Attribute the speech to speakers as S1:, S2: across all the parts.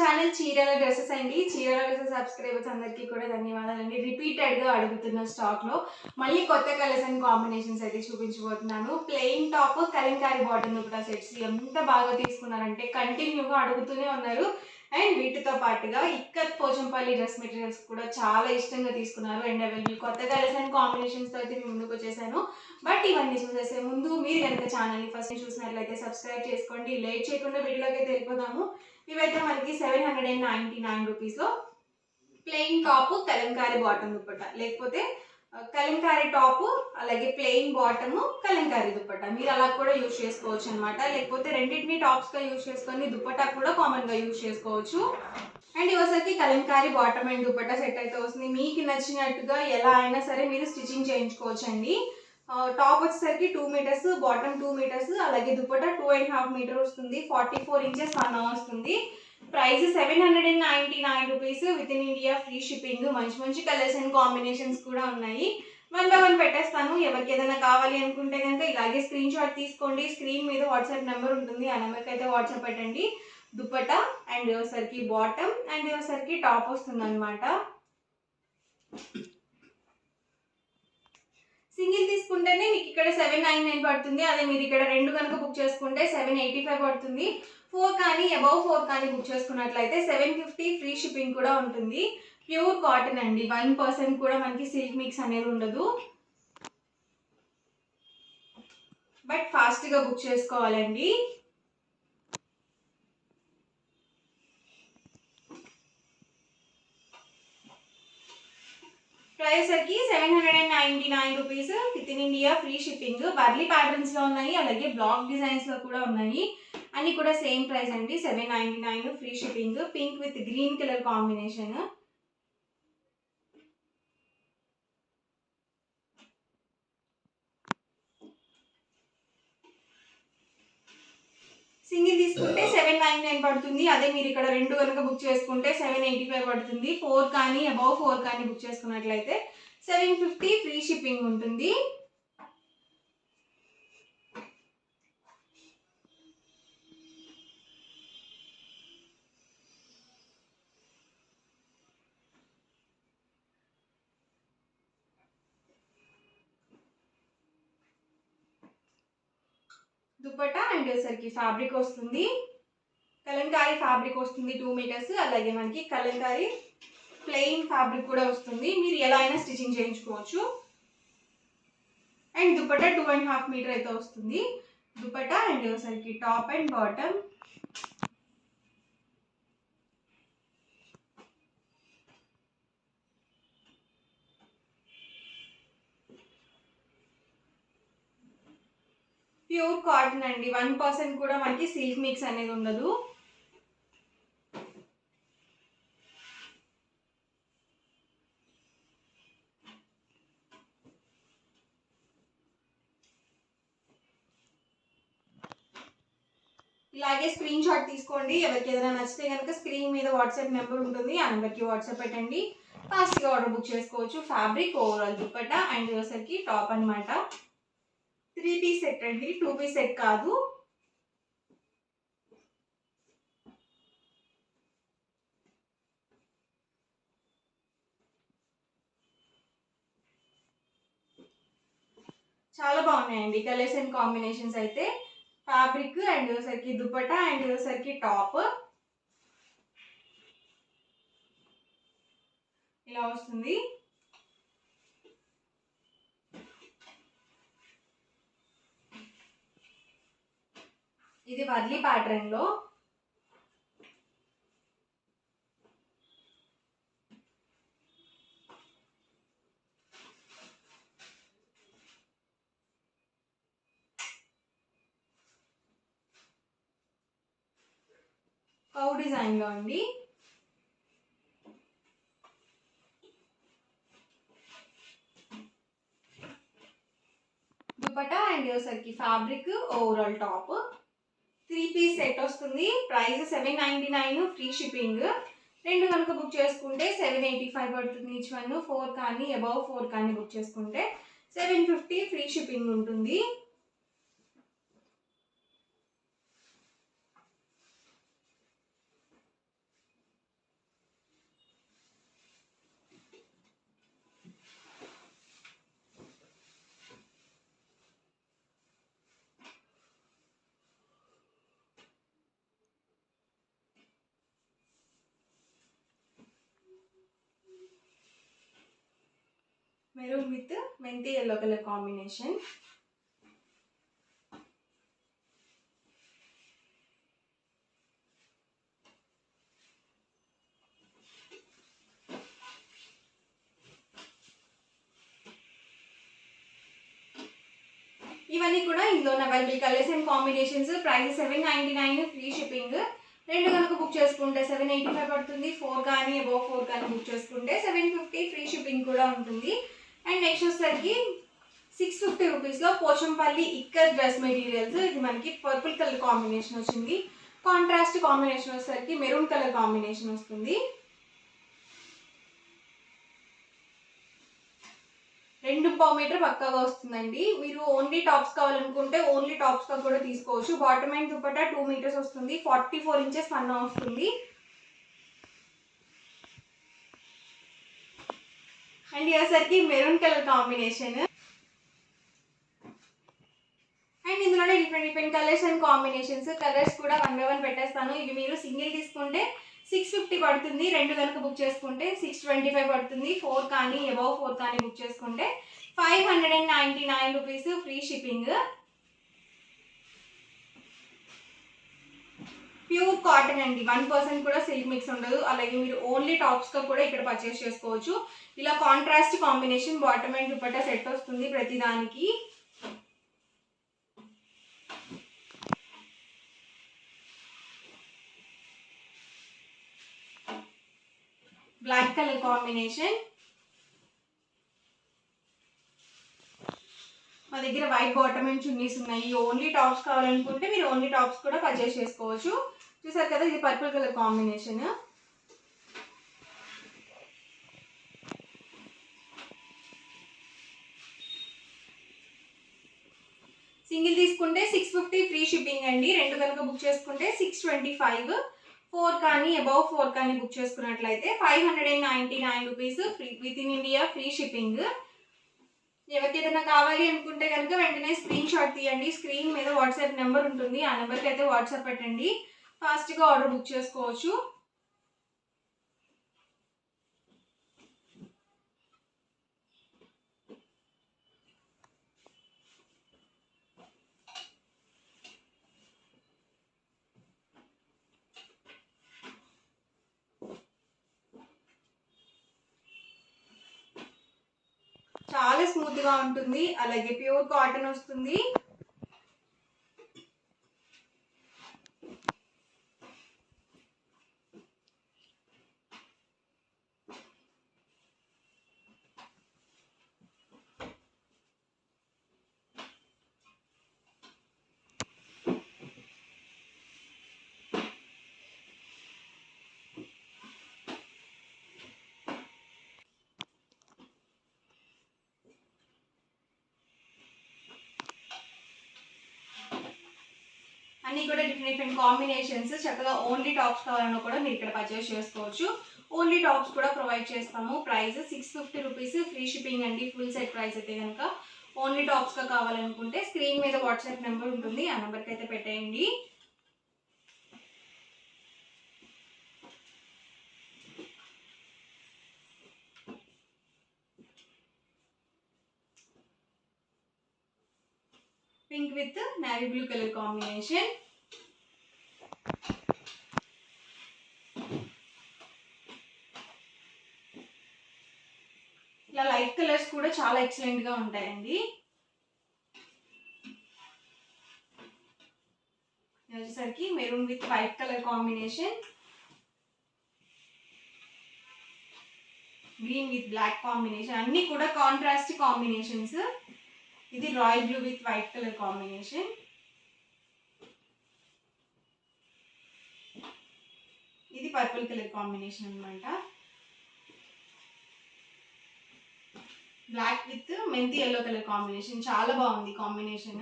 S1: Channel చీరల dresses అండి. చీరల డ్రెస్సెస్ సబ్స్క్రైబర్స్ అందరికీ కూడా ధన్యవాదాలండి. రిపీటెడ్గా అడుగుతున్న స్టాక్లో మళ్ళీ కొత్త కలర్స్ అండ్ కాంబినేషన్స్ అయితే చూపించబోతున్నాను. ప్లెయిన్ టాప్ కలంకారీ బాటమ్ కూడా సెట్స్ ఎంత బాగా తీసుకున్నారంటే కంటిన్యూగా అడుగుతూనే ఉన్నారు. అండ్ వీటితో పాటుగా ఇక్కత్ పోచంపల్లి డ్రెస్ మెటీరియల్స్ కూడా చాలా ఇష్టంగా తీసుకున్నారు. అండ్ అవైలబుల్ కొత్త కలర్స్ అండ్ కాంబినేషన్స్తో అయితే మీ ముందుకు వచ్చేసాను. బట్ ఇవన్నీ చూసేసే ముందు మీరు కనుక ఛానల్ని ఫస్ట్ చూసినట్లయితే సబ్స్క్రైబ్ చేసుకోండి. లేట్ చేయకుండా వీడియోలోకి అయితే వెళ్ళిపోదాము. ఇవైతే మనకి 799 రూపీస్లో plain top Kalamkari bottom dupatta, లేకపోతే కలంకారీ టాప్ అలాగే ప్లెయిన్ బాటమ్ కలంకారీ దుపట్టా మీరు అలా కూడా యూజ్ చేసుకోవచ్చు అనమాట. లేకపోతే రెండింటిని టాప్స్గా యూజ్ చేసుకొని దుపట్టా కూడా కామన్గా యూజ్ చేసుకోవచ్చు. అండ్ ఇవసరికి kalamkari bottom and dupatta set అయితే వస్తుంది. మీకు నచ్చినట్టుగా ఎలా అయినా సరే మీరు స్టిచ్చింగ్ చేయించుకోవచ్చు అండి. టాప్ వచ్చేసరికి 2 మీటర్స్, బాటమ్ 2 మీటర్స్, అలాగే దుపట్టా 2.5 మీటర్ వస్తుంది. 44 ఇంచెస్ పన్నా వస్తుంది. Price 799 rupees. With in India free shipping. మంచి మంచి కలర్స్ అండ్ కాంబినేషన్స్ కూడా ఉన్నాయి. 1 బై 1 పెట్టేస్తాను. ఎవరికి ఏదైనా కావాలి అనుకుంటే కనుక ఇలాగే స్క్రీన్ షాట్ తీసుకోండి. స్క్రీన్ మీద వాట్సాప్ నెంబర్ ఉంటుంది, ఆ నెంబర్కి అయితే వాట్సాప్ పెట్టండి. దుపట్టా అండ్ ఇవసరికి బాటమ్ అండ్ ఇవసరికి టాప్ వస్తుంది అనమాట. సింగిల్ తీసుకుంటేనే మీకు ఇక్కడ 799 పడుతుంది. అదే మీరు ఇక్కడ రెండు కనుక బుక్ చేసుకుంటే 785 పడుతుంది. 4 కానీ అబౌవ్ 4 కానీ బుక్ చేసుకున్నట్లయితే 750 ఫ్రీ షిప్పింగ్ కూడా ఉంటుంది. ప్యూర్ కాటన్ అండి, 1% కూడా మనకి సిల్క్ మిక్స్ అనేది ఉండదు. బట్ ఫాస్ట్గా బుక్ చేసుకోవాలండి. ప్రైస్ సరికి 799 rupees. With in India free shipping. Warli ప్యాటర్న్స్లో ఉన్నాయి, అలాగే బ్లాక్ డిజైన్స్లో కూడా ఉన్నాయి. అన్ని కూడా సేమ్ ప్రైస్ అండి, 799 free shipping. Pink with green colour combination. Single తీసుకుంటే 799 పడుతుంది. అదే మీరు ఇక్కడ రెండు కనుక బుక్ చేసుకుంటే 785 పడుతుంది. 4 కానీ అబౌవ్ 4 కానీ బుక్ చేసుకున్నట్లయితే 750 ఫ్రీ షిప్పింగ్ ఉంటుంది. దుపట్టా అండ్ సరికి ఫ్యాబ్రిక్ వస్తుంది. కలంకారీ ఫ్యాబ్రిక్ వస్తుంది 2 మీటర్స్. అలాగే మనకి కలంకారీ ప్లెయిన్ ఫ్యాబ్రిక్ కూడా వస్తుంది. మీరు ఎలా అయినా స్టిచ్చింగ్ చేయించుకోవచ్చు. అండ్ దుపట్టా 2.5 మీటర్ అయితే వస్తుంది. దుపట్టా అండ్ సరికి top and bottom. Pure cotton అండి, 1% కూడా మనకి సిల్క్ మిక్స్ అనేది ఉండదు. ఇలాగే స్క్రీన్ షాట్ తీసుకోండి. ఎవరికి ఏదైనా నచ్చితే కనుక స్క్రీన్ మీద వాట్సాప్ నెంబర్ ఉంటుంది, ఆ నెంబర్కి వాట్సాప్ పెట్టండి. ఫాస్ట్గా ఆర్డర్ బుక్ చేసుకోవచ్చు. ఫ్యాబ్రిక్ ఓవరాల్ దుపట్టా అండ్ ఇవసరికి టాప్ అనమాట. 3 పీస్ సెట్ అండి, 2 పీస్ సెట్ కాదు. చాలా బాగున్నాయండి కలర్స్ అండ్ కాంబినేషన్స్ అయితే. ఫ్యాబ్రిక్ అండ్ ఇవసరికి దుపట్టా అండ్ ఇవసరికి టాప్ ఇలా వస్తుంది. ఇది వర్లీ ప్యాటర్న్ లో. కౌ డిజైన్ లో అండి. దుపట్టా అండ్ ఇవసరికి fabric overall top. 3 piece set వస్తుంది. Price 799 free shipping. రెండు కనుక బుక్ చేసుకుంటే 785 పడుతుంది ఈచ్ వన్. 4 కానీ అబౌవ్ 4 కానీ బుక్ చేసుకుంటే 750 ఫ్రీ షిప్పింగ్ ఉంటుంది. మెరూన్ విత్ మెంతి ఎల్లో కలర్ కాంబినేషన్. ఇవన్నీ కూడా ఇందులో available colours and combinations. Price 799, free shipping. 2 కనుక బుక్ చేసుకుంటే 785 పడుతుంది. 4 కానీ అబౌవ్ 4 కానీ బుక్ చేసుకుంటే 750, ఫ్రీ షిప్పింగ్ కూడా ఉంటుంది. అండ్ నెక్స్ట్ వచ్చేసరికి 650 రూపీస్లో పోచంపల్లి ఇక్కత్ డ్రెస్ మెటీరియల్స్. ఇది మనకి పర్పుల్ కలర్ కాంబినేషన్ వచ్చింది. కాంట్రాస్ట్ కాంబినేషన్ వచ్చేసరికి మెరూన్ కలర్ కాంబినేషన్ వస్తుంది. 2.5 మీటర్ పక్కాగా వస్తుందండి. మీరు ఓన్లీ టాప్స్ కావాలనుకుంటే ఓన్లీ టాప్స్గా కూడా తీసుకోవచ్చు. బాటమ్ అండ్ దుపట్టా 2 మీటర్స్ వస్తుంది. 44 ఇంచెస్ పన్నా వస్తుంది. అండ్ ఇవసరికి మెరూన్ కలర్ కాంబినేషన్. అండ్ ఇందులోనే different colours and combinations. Colours కూడా 1 by 1 పెట్టేస్తాను. ఇవి మీరు సింగిల్ తీసుకుంటే 650 పడుతుంది. 2 కనుక బుక్ చేసుకుంటే 625 పడుతుంది. 4 కానీ అబౌవ్ 4 కానీ బుక్ చేసుకుంటే 599 rupees, free shipping. Pure cotton అండి, 1% కూడా సిల్క్ మిక్స్ ఉండదు. అలాగే మీరు ఓన్లీ టాప్స్గా కూడా ఇక్కడ పర్చేస్ చేసుకోవచ్చు. ఇలా contrast combination bottom and dupatta set వస్తుంది ప్రతిదానికి. Black colour combination. మా దగ్గర వైట్ బాటమ్ అండ్ చున్నీస్ ఉన్నాయి. ఓన్లీ టాప్స్ కావాలనుకుంటే మీరు ఓన్లీ టాప్స్ కూడా పర్చేస్ చేసుకోవచ్చు. చూసారు కదా, ఇది పర్పుల్ కలర్ కాంబినేషన్. సింగిల్ తీసుకుంటే 650, ఫ్రీ షిప్పింగ్ అండి. 2 కనుక బుక్ చేసుకుంటే 625. 4 కానీ అబౌవ్ 4 కానీ బుక్ చేసుకున్నట్లయితే 599 rupees, free with in India, free shipping. ఎవరికి ఏదైనా కావాలి అనుకుంటే కనుక వెంటనే స్క్రీన్ షాట్ తీయండి. స్క్రీన్ మీద వాట్సాప్ నెంబర్ ఉంటుంది. ఆ నెంబర్కి అయితే వాట్సాప్ పెట్టండి. ఫాస్ట్గా ఆర్డర్ బుక్ చేసుకోవచ్చు. చాలా స్మూత్గా ఉంటుంది. అలాగే ప్యూర్ కాటన్ వస్తుంది. అన్నీ కూడా డిఫరెంట్ కాంబినేషన్స్. చక్కగా ఓన్లీ టాప్స్ కావాలన్నా కూడా మీరు ఇక్కడ పర్చేస్ చేసుకోవచ్చు. ఓన్లీ టాప్స్ కూడా ప్రొవైడ్ చేస్తాము. ప్రైస్ 650 రూపీస్, ఫ్రీ షిప్పింగ్ అండి. ఫుల్ సెట్ ప్రైస్ అయితే కనుక ఓన్లీ టాప్స్గా కావాలనుకుంటే స్క్రీన్ మీద వాట్సాప్ నెంబర్ ఉంటుంది. ఆ నెంబర్కి అయితే పెట్టేయండి. Pink with navy blue colour combination. ఇలా లైట్ కలర్స్ కూడా చాలా ఎక్సలెంట్గా ఉంటాయండి. వచ్చేసరికి maroon with white colour combination, green with black combination. అన్నీ కూడా కాంట్రాస్ట్ కాంబినేషన్స్. ఇది royal blue with white colour combination. ఇది పర్పుల్ కలర్ కాంబినేషన్ అనమాట. బ్లాక్ విత్ మెంతి ఎల్లో కలర్ కాంబినేషన్. చాలా బాగుంది కాంబినేషన్.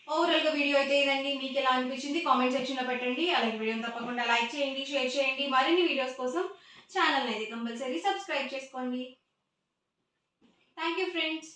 S1: ఓవరాల్గా వీడియో అయితే ఇదండి. మీకు ఎలా అనిపించింది కామెంట్ సెక్షన్లో పెట్టండి. అలాగే వీడియోని తప్పకుండా లైక్ చేయండి, షేర్ చేయండి. మరిన్ని వీడియోస్ కోసం ఛానల్ని అయితే కంపల్సరీ సబ్స్క్రైబ్ చేసుకోండి. Thank you friends.